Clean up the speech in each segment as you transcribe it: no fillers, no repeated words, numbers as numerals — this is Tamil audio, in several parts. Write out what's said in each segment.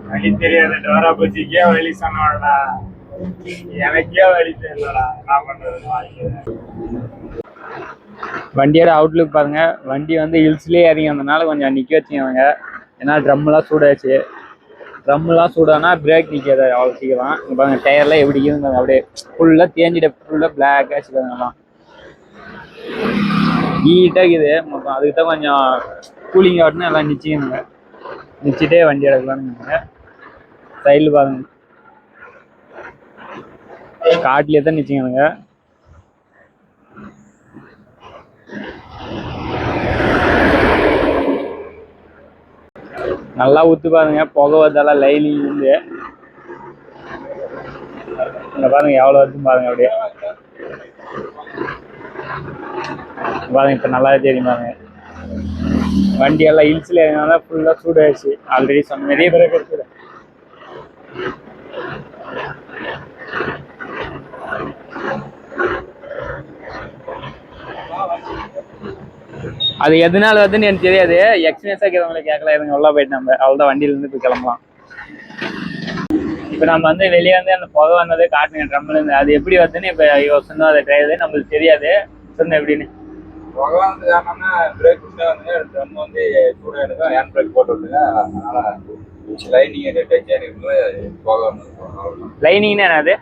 வழி தெரியாத டோரா பூச்சிக்கே வழி சொன்னோம்டா, எனக்கே வழி தெரியலடா, என்ன பண்றது. வண்டியோட அவுட்லுக் பாருங்க. வண்டி வந்து ஹில்ஸ்லேயே இறங்கி வந்தனால கொஞ்சம் நிற்க வச்சுக்கோங்க. ஏன்னா ட்ரம்மெல்லாம் சூடாச்சு. ட்ரம்மெல்லாம் சூடானா பிரேக் நிற்காது அவ்வளோ சீக்கிரம். இங்கே பாருங்க டயர்லாம் எப்படி இருக்குங்க, அப்படியே ஃபுல்லாக தேஞ்சிட்டு ஃபுல்லாக பிளாக்காக வச்சுக்கோங்கலாம். ஹீட்டாக இருக்குது மொத்தம். அதுக்கு தான் கொஞ்சம் கூலிங் ஆகட்டுன்னு எல்லாம் நிச்சயங்க. நிச்சிட்டே வண்டி எடுக்கலான்னு சைடில் பாருங்க, காட்டிலே தான் நிச்சயங்க. நல்லா ஊத்து பாருங்க, புகை வந்தாலும் லைனிங் இருந்து இங்க பாருங்க எவ்வளோ வருதுன்னு பாருங்க. அப்படியே பாருங்க, இப்போ நல்லாவே தெரியும் பாருங்க. வண்டி எல்லாம் ஹில்ஸ்ல இருந்தாலும் ஃபுல்லாக சூடு ஆயிடுச்சு. ஆல்ரெடி சொன்ன நிறைய பேர் கிடைச்சது. அது எதனால வருதுன்னு எனக்கு தெரியாது. எக்ஸ்பீரியன்ஸாக இருக்கிறவங்களை கேட்கல, எதுங்க உள்ள போயிட்டு நம்ம அவ்வளோதான் வண்டியிலேருந்து போய் கிளம்பலாம். இப்போ நம்ம வந்து வெளியே வந்து அந்த புகை வந்தது காட்டுங்க ட்ரம்லேருந்து. அது எப்படி வருதுன்னு இப்போ சொன்னோம், அதை டிரைவர் நம்மளுக்கு தெரியாது. சொன்ன எப்படின்னு புகை வந்து காரணம்னா பிரேக் வந்து ட்ரம் வந்து சூடாக ஹேண்ட் பிரேக் போட்டு விட்டுங்க. அதனால லைனிங் டச் ஆகிருக்கும்போது புகை வந்து. லைனிங்னா என்னது?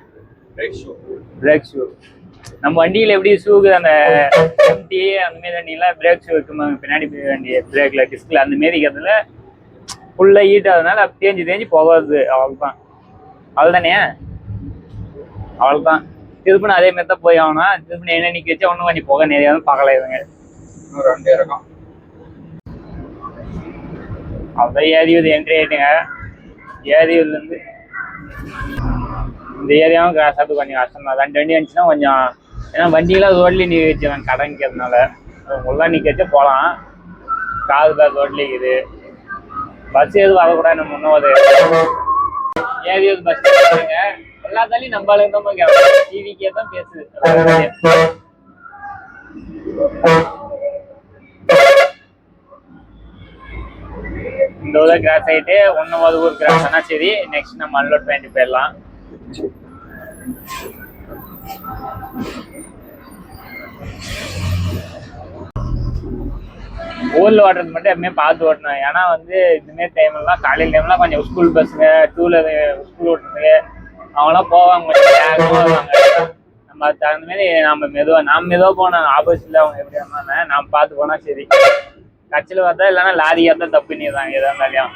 Brake shoe. Brake shoe. நம்ம வண்டியில் எப்படி ஷூக்கு அந்த எம்டி அந்த மாரி வண்டியெல்லாம் பிரேக் ஷூ இருக்குமா பின்னாடி வண்டி பிரேக்கில் டிஸ்கில் அந்த மாரி இருக்கிறதுல ஃபுல்லாக ஹீட் ஆகுதுனால தேஞ்சு போகாது. அவ்வளோதான். அவ்வளோதானே, அவ்வளோதான். திருப்பின அதே மாதிரி தான் போய் ஆகணும். திருப்பின என்ன நிற்க வச்சா ஒன்றும் கொஞ்சம் புகை நிறையா பார்க்கல இதுங்க. இன்னும் 2 இறக்கம். அவ்வளோதான். ஏரியூர் என்ட்ரி ஆகிட்டுங்க. ஏரியூர்லேருந்து இந்த ஏரியாவும் கிராஸ் கொஞ்சம் கஷ்டம் தான். 2 வண்டி வந்துச்சுன்னா கொஞ்சம், ஏன்னா வண்டியெல்லாம் ரோட்லேயே நிற்க வச்சுருவாங்க கடை நிற்கிறதுனால. உங்களாம் நிற்க வச்சா போகலாம். கார் பேர் ரோட்லேயே இருக்குது. பஸ் எதுவும் வரக்கூடாது. நம்ம இன்னும் ஒரு ஏரியூர் பஸ் பாருங்க. எல்லாத்தாலையும் நம்மளுக்கு தான் கேட்கலாம். டிவிக்கே தான் பேசுது. இந்த ஊரை கிராஸ் ஆகிட்டு 1 ஊர் கிராஸ் ஆனால் சரி, நெக்ஸ்ட் நம்ம அன்லோட் பண்ணிட்டு போயிடலாம். ஊரில் ஓட்டுறது மட்டும் எப்பவுமே பார்த்து ஓட்டணும். ஏன்னா வந்து இதுமாரி டைம்லாம் காலையில் டைம்லாம் கொஞ்சம் ஸ்கூல் பஸ்ஸுங்க டூ வீலர் ஸ்கூல் ஓட்டுறதுக்கு அவங்களாம் போவாங்க, கொஞ்சம் வேகமாக வருவாங்க. நம்ம அதுக்கு தகுந்த மாரி நம்ம மெதுவாக போனோம். ஆப்போசிட்டில் அவங்க எப்படி இருந்தாங்க நம்ம பார்த்து போனால் சரி. கட்சியில் பார்த்தா இல்லைன்னா லாரியாக தான் தப்பு பண்ணிடுறாங்க எதாக இருந்தாலையும்.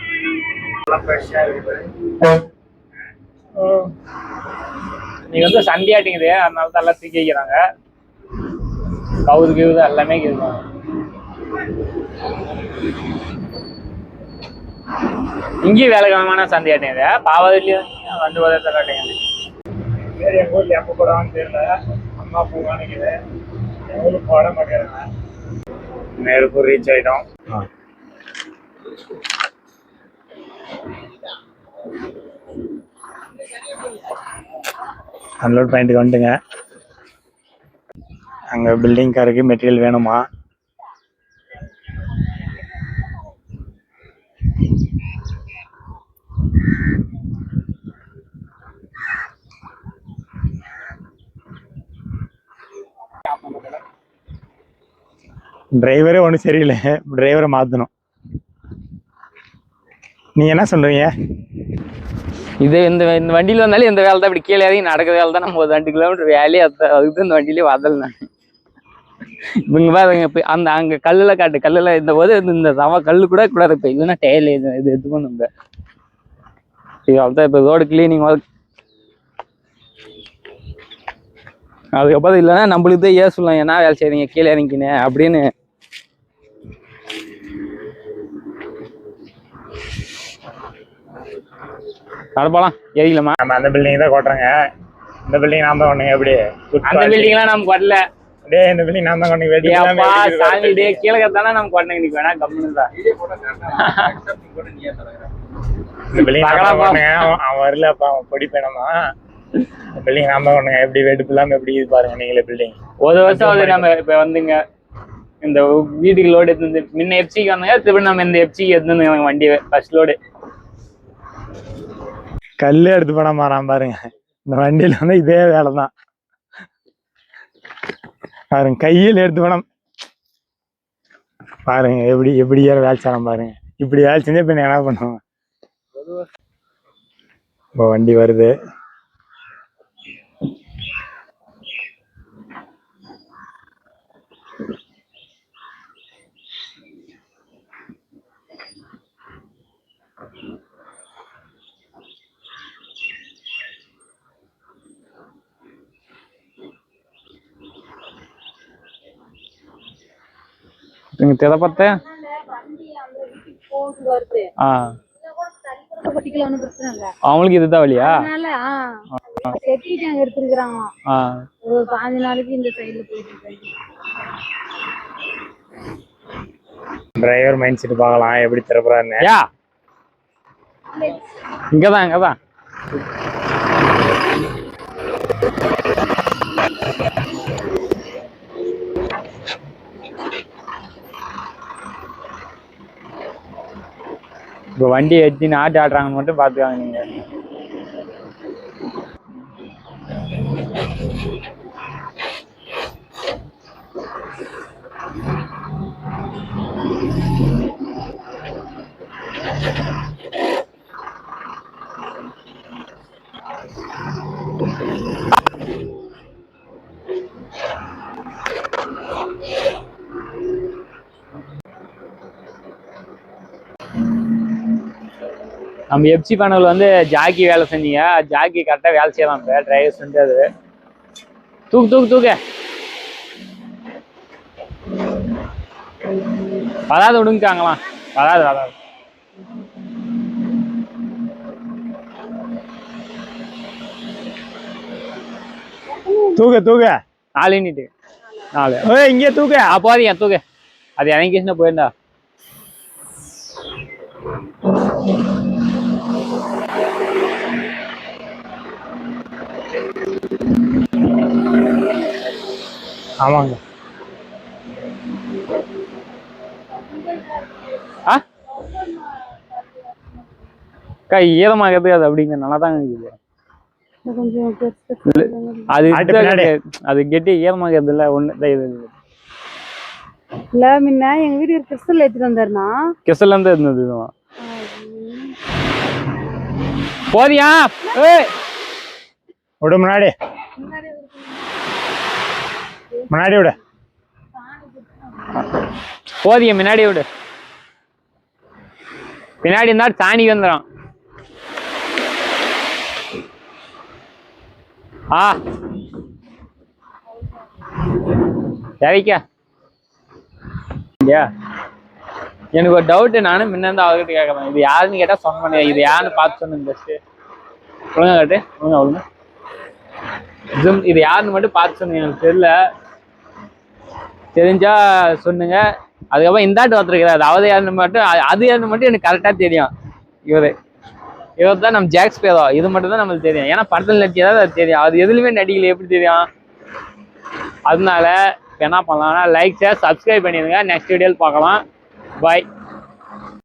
நீங்க வந்து சண்டே ஆட்டிங்குது, அதனால தான் எல்லாம் தூக்கி வைக்கிறாங்க. கவுது எல்லாமே கேட்கும். இங்கேயும் வேலைக்கிழமான சந்தை ஆட்டிங்குது. பாவதிலையும் வந்து உதவிட்டாட்டிங்குது. சரி, எங்கள் ஊரில் எப்போ போடுவான்னு தெரியல. அம்மா போவானுங்குது, எங்கள் ஊருக்கு போட மாட்டேங்கிறாங்க. மேற்கூர் ரீச் ஆகிட்டோம். அன்லோட் பாயிண்ட்டுக்கு வந்துட்டுங்க. அங்கே பில்டிங் காருக்கு மெட்டீரியல் வேணுமா? டிரைவரே ஒன்றும் சரியில்லை, டிரைவரை மாற்றணும். நீங்கள் என்ன சொல்கிறீங்க? இது இந்த வண்டியில் வந்தாலும் இந்த வேலை தான். இப்படி கீழே இறங்கி நடக்கிற வேலை தான். நம்ம ஒரு 2 கிலோமீட்டர் வேலையே அதுக்கு தான் இந்த வண்டியிலே வரல நான். இவங்க பாருங்க, இப்போ அந்த அங்கே கல்லில் காட்டு கல்லில் இந்த போது இந்த சவ கல் கூட இப்போ இல்லைன்னா டயர்ல இது எதுவும் நம்ம இது அவ்வளோதான். இப்போ ரோடு கிளீனிங் ஒர்க் அதுக்கப்புறம் இல்லைன்னா நம்மளுக்கு தான் ஏன் சொல்லலாம், ஏன்னா வேலை செய்றீங்க கீழே இறங்கினேன் அப்படின்னு. நடப்பாலாம் ஏறிக்கலாமா? நம்ம அந்த பில்டிங் தான் கொட்டுறோங்க. இந்த பில்டிங் நாம தான் ஒண்ணுங்க. எப்படி அந்த பில்டிங்லாம் நம்ம கொட்டல. டே இந்த பில்டிங் நாம தான் கொண்டு வெட்டி சாமி டே கீழே கத்தானா நம்ம கொட்டங்க. இன்னைக்கு வேணா கம்முன்னு தான் இந்த பில்டிங் அவன் வரல. அப்ப அவன் பொடி பேனமா பில்டிங் நாம தான் ஒண்ணுங்க. எப்படி வெடிப்பு இல்லாம எப்படி இது பாருங்க நீங்களே. பில்டிங் ஒரு வருஷம் வந்து நம்ம இப்ப வந்துங்க இந்த வீட்டுக்கு லோடு எடுத்து முன்ன எஃப்சிக்கு வந்தாங்க. திருப்பி நம்ம இந்த எஃப்சிக்கு எடுத்து வந்தாங்க வண்டி ஃபர்ஸ்ட் லோடு. கல்லு எடுத்து போன மாறான் பாருங்க. இந்த வண்டியில வந்து இதே வேலை தான் பாருங்க. கையில் எடுத்து போன பாருங்க. எப்படி வேலை செய்யலாம் பாருங்க. இப்படி வேலை செஞ்சா இப்ப என்ன பண்ணுவாங்க. இப்போ வண்டி வருது. நீங்க திதப்பத்த அவங்களுக்கு இதுதான் வழியா? டிரைவர் மைண்ட் செட் பார்க்கலாம் எப்படி திறப்புறாருன்னு. இங்கதான் இப்போ வண்டி வச்சு நாட்டு ஆடுறாங்கன்னு மட்டும் பார்த்துக்காங்க நீங்க. நம்ம எப்சி பேனல் வந்து ஜாக்கி வேலை செஞ்சீங்க. ஜாக்கி கரெக்டாக வேலை செய்யலாம். இப்போ டிரைவர்ஸ் வந்து அது தூக்கு வராது விடுங்காங்களாம். வராது தூக்க 4 யூனிட்டு 4. இங்கே தூக்க போதியா தூக்கு. அது இறங்கிச்சுன்னா போயிருந்தா. ஆமாங்க. ஈரமாகிறது அது அப்படிங்க நல்லா தான் இருக்குது. அது கெட்டி ஈரமாகிறது இல்லை ஒண்ணு இது இல்ல. முன்ன எங்க வீடு கிறிஸ்டல் ஏத்திட்டு வந்தாருனா கிறிஸ்டல் இருந்து இருந்தது. போதியா விடு முன்னாடி விடு. போதிய முன்னாடி விடு. பின்னாடி இருந்தா சாணி வந்துடும். சரிக்கா. எனக்கு ஒரு டவுட்டு. நானும் முன்ன அவர்கிட்ட கேட்கறேன். இது யாருன்னு கேட்டா சொன்ன. இது யாருன்னு பார்த்து சொன்னேன். ஜஸ்ட் ஒழுங்கா கேட்டு ஒழுங்கா இது யாருன்னு மட்டும் பார்த்து சொன்னீங்க. எனக்கு தெரியல. தெரிஞ்சா சொன்னுங்க. அதுக்கப்புறம் இந்தாட்டு ஒருத்தருக்கிறாரு. அது யாருன்னு மட்டும் எனக்கு கரெக்டா தெரியும். இவர் தான் நம்ம ஜாக்ஸ் பேரோ. இது மட்டும் தான் நம்மளுக்கு தெரியும். ஏன்னா படத்தில் நடிச்சதான் அது தெரியும். அது எதுலையுமே நடிக்கல எப்படி தெரியும்? அதனால என்ன பண்ணலாம்னா லைக் ஷேர் சப்ஸ்கிரைப் பண்ணிடுங்க. நெக்ஸ்ட் வீடியோவில் பார்க்கலாம். பாய்.